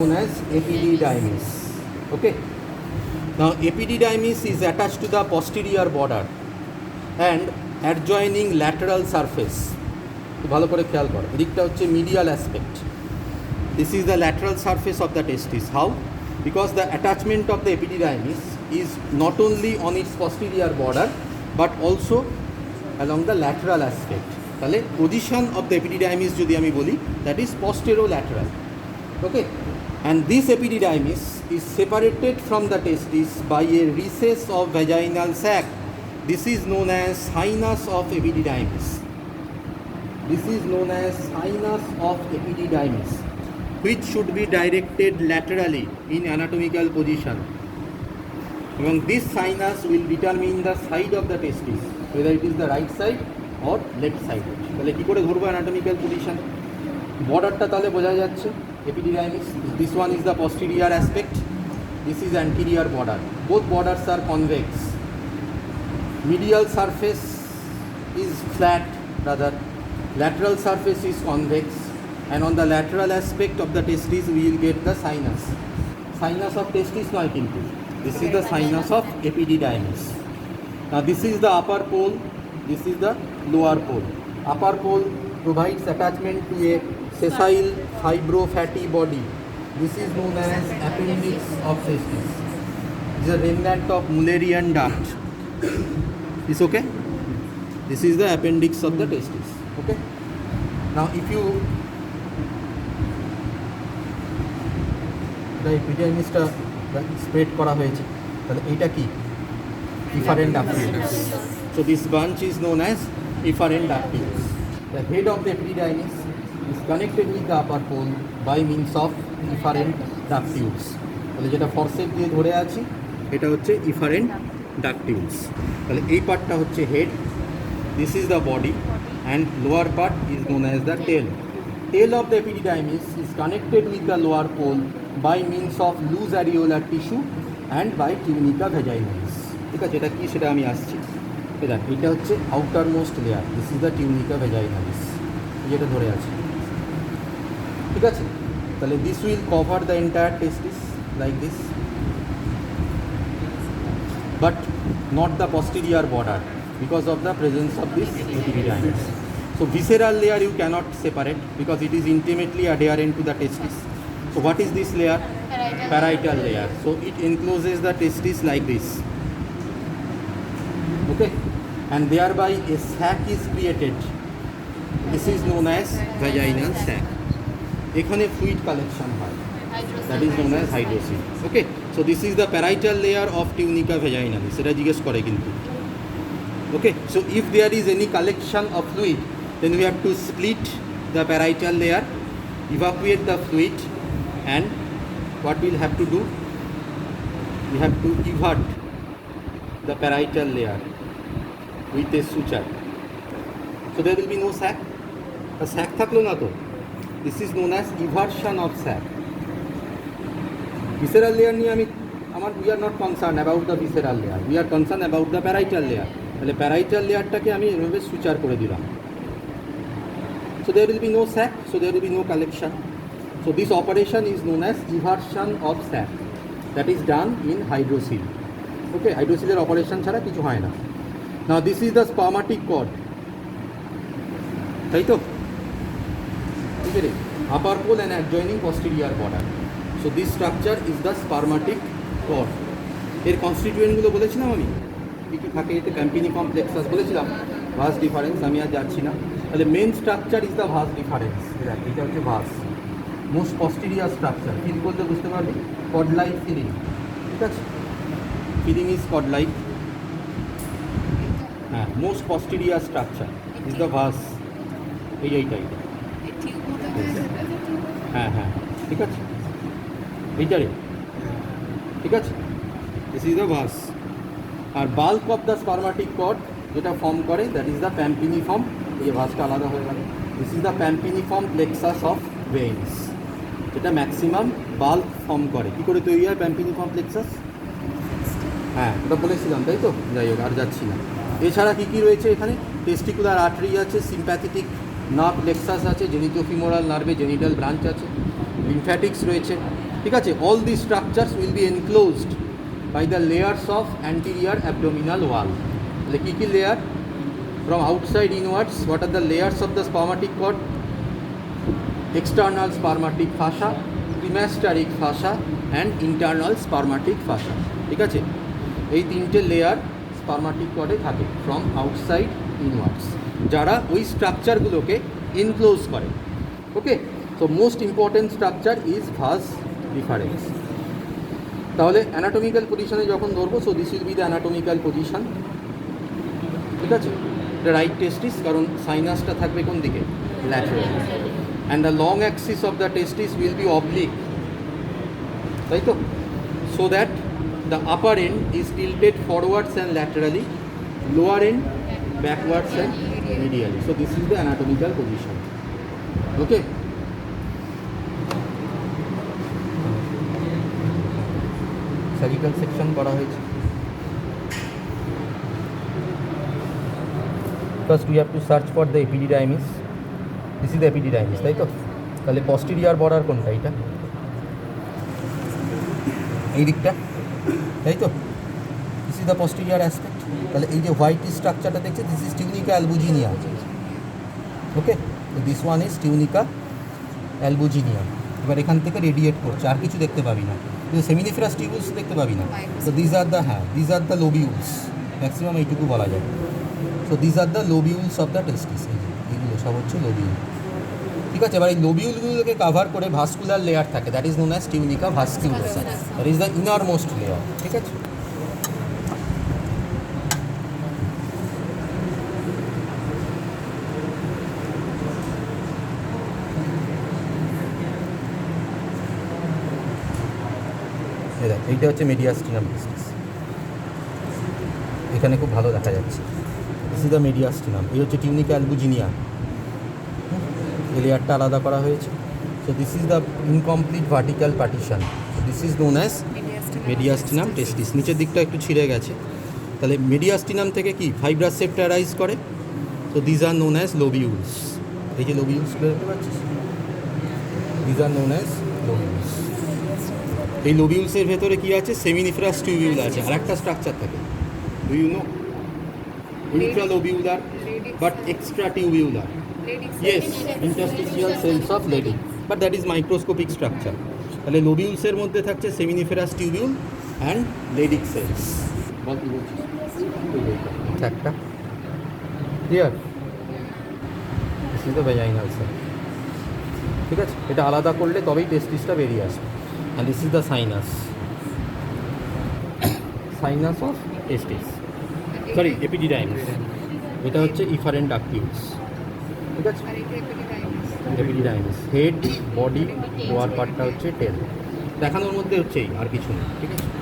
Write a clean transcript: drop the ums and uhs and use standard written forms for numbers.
known as epididymis. Okay. Now epididymis is attached to the posterior border and adjoining lateral surface. ভালো করে খেয়াল করো, এদিকটা হচ্ছে medial aspect. This is the lateral surface of the testis. How? Because the attachment of the epididymis is not only on its posterior border but also along the lateral aspect. তাহলে position of the epididymis যদি আমি বলি, that is posterolateral. Okay. And this epididymis is separated from the testis by a recess of vaginal sac. This is known as sinus of epididymis. This is known as sinus of epididymis, which should be directed laterally in anatomical position. And this sinus will determine the side of the testis, whether it is the right side or left side. তাহলে কি করে ধরবো anatomical position? বর্ডারটা তাহলে বোঝা যাচ্ছে epididymis. This one is the posterior aspect. This is anterior border. Both borders are convex. Medial surface is flat, rather lateral surface is convex, and on the lateral aspect of the testis we will get the sinus. Sinus of testis নয় কিন্তু, this is the sinus of epididymis. Now this is the upper pole, this is the lower pole. Upper pole provides attachment to a sessile fibrofatty body. This is known as appendix of testis. This is a remnant of Mullerian duct. Is okay? This is the appendix of the testis. Okay? Now if you the epididymisটা spread করা হয়েছে, তাহলে এটা কি? Efferent ductus. So this bunch is known as efferent ductus. The head of the epididymis is connected with the upper pole by means of efferent ductus. তাহলে যেটা forcep দিয়ে ধরে আছি এটা হচ্ছে efferent ductus. তাহলে এই পার্টটা হচ্ছে head, this is the body, and lower part is known as the tail. Tail of the epididymis is connected with the lower pole by means of loose areolar tissue and by tunica vaginalis. ঠিক আছে, এটা কি সেটা আমি আসছি। এটা হচ্ছে outermost layer, this is the tunica vaginalis, যেটা ধরে আছে। ঠিক আছে, তাহলে this will cover the entire testis like this, but not the posterior border because of the presence of this epididymis. So visceral layer you cannot separate because it is intimately adherent to the testis. So what is this layer? Parietal layer. So it encloses the testis like this. Okay, and thereby a sac is created. This is known as vaginal sac. এখানে fluid collection হয়, that is known as hydrocele. Okay, so this is the parietal layer of tunica vaginalis. এটা জিজ্ঞেস করে কিন্তু। Okay, so if there is any collection of fluid, then we have to split the parietal layer, evacuate the fluid, and what we'll have to do? We have to evert the parietal layer with a suture. So there will be no sac. The sac থাকলো না তো। This is known as eversion of sac. Visceral layer নিয়ে we are not concerned about the visceral layer. We are concerned about the parietal layer. তাহলে parietal layerটাকে আমি এভাবে suture করে দিলাম। So there will be no sac, so there will be no collection. So this operation is known as eversion of sac. That is done in hydrocele. Okay, hydrocele operation ছাড়া কিছু হয় না। Now this is the spermatic cord. তাই তো? ঠিক আছে, upper pole and adjoining posterior border. So this structure is the spermatic cord. এর কনস্টিটিউয়েন্টগুলো বলেছিলাম আমি, কি থাকে এতে? ক্যাম্পিনিফর্ম প্লেক্সাস বলেছিলাম, ভাস ডিফারেন্স আমি আর যাচ্ছি না। তাহলে main structure is the vas deferens. এটা হচ্ছে vas, most posterior structure. Feel করতে বুঝতে পারবে, কড লাইক ফিলিং। ঠিক আছে, ফিলিং ইজ কড লাইক। হ্যাঁ, most posterior structure is the vas. এইটাই, হ্যাঁ হ্যাঁ, ঠিক আছে, এইটারে, ঠিক আছে। This is the vas. আর bulk of the spermatic cord যেটা ফর্ম করে, দ্যাট ইজ দ্য প্যাম্পিনিফর্ম। এই ভাসটা আলাদা হয়ে গেল। This is the প্যাম্পিনিফর্ম plexus of veins, যেটা ম্যাক্সিমাম বাল্ক ফর্ম করে। কী করে তৈরি হয় প্যাম্পিনিফর্ম প্লেক্সাস? হ্যাঁ, ওটা বলেছিলাম, তাই তো? যাই হোক, আর যাচ্ছি না। এছাড়া কী কী রয়েছে এখানে? টেস্টিকুলার আর্টারি আছে, সিম্প্যাথেটিক নার্ভ প্লেক্সাস আছে, জেনিটোফিমোরাল নার্ভে জেনিটাল ব্রাঞ্চ আছে, লিম্ফ্যাটিক্স রয়েছে, ঠিক আছে, all these structures will be enclosed by the layers of anterior abdominal wall. তাহলে কী কী layer? From outside inwards, what are the layers of the spermatic cord? External spermatic fascia, premasteric fascia and internal spermatic fascia. ঠিক আছে, এই তিনটে layer স্পারমাটিক কর্ডে থাকে from outside ইনওয়ার্ডস, যারা ওই স্ট্রাকচারগুলোকে enclose করে। ওকে, তো most important structure is vas deferens. তাহলে অ্যানাটমিক্যাল পজিশনে যখন ধরবো, so this will be the anatomical position. ঠিক আছে, দ্য রাইট টেস্টিস, কারণ সাইনাসটা থাকবে কোন দিকে? Lateral, and the long axis of the testis will be oblique, তাই তো? So that the upper end is tilted forwards and laterally, lower end backwards and medially. So this is the anatomical position. Okay. Cervical section করা হয়েছে। First we have to search for the epididymis. This is the epididymis, তাই তো? তাহলে posterior border কোনটা? এটা এই দিকটা, তাই তো? This is the posterior aspect. তাহলে এই যে হোয়াইট স্ট্রাকচারটা দেখছে, দিস ইজ টিউনিকা অ্যালবুজিনিয়া। ওকে, তো দিস ওয়ান ইজ টিউনিকা অ্যালবুজিনিয়া। এবার এখান থেকে রেডিয়েট করছে, আর কিছু দেখতে পাবি না, কিন্তু সেমিনিফেরাস টিউবুলস দেখতে পাবি না। তো this are the lobules, maximum এইটুকু বলা যায়। So this are the lobules of the testis, এইগুলো সব হচ্ছে লোবিউল। ঠিক আছে, এবার এই লোবিউলগুলোকে কাভার করে ভাস্কুলার লেয়ার থাকে, that is known as tunica vasculosa, that is the innermost layer. ঠিক আছে, এইটা হচ্ছে মেডিয়াস্টিনাম টেস্টিস, এখানে খুব ভালো দেখা যাচ্ছে। দিস ইজ দ্য মেডিয়াস্টিনাম, এই হচ্ছে টিউনিকা অ্যালবুজিনিয়া, এই লেয়ারটা আলাদা করা হয়েছে। So this is the incomplete vertical partition, this is known as mediastinum testis. নিচের দিকটা একটু ছিঁড়ে গেছে, তাহলে মেডিয়াস্টিনাম থেকে কি ফাইব্রাস সেপ্টা রাইজ করে। So these are known as lobules, এই যে লোবিউলসগুলো দেখতে পাচ্ছিস, these are known as lobules. এই লোবিউলসের ভেতরে কি আছে? সেমিনিফেরাস টিউবিউল আছে, আর একটা স্ট্রাকচার থাকে, do you know? Intralobular but extra tubular. Yes, interstitial cells of Leydig, but that is microscopic structure. তাহলে লোবিউলসের মধ্যে থাকছে seminiferous tubule and Leydig cells। বল কি বলছিস? একটা clear? This is the vaginal cell. ঠিক আছে, এটা আলাদা করলে তবেই টেস্টিসটা বেরিয়ে আসে। And this is the sinus, sinus of testis, sorry epididymis. এটা হচ্ছে ইফারেন্ট ডাকটিউলস। ঠিক আছে, এপিডিডাইমিস, হেড, বডি, লোয়ার পার্টটা হচ্ছে টেল। দেখানোর মধ্যে হচ্ছে আর কিছু নেই। ঠিক আছে।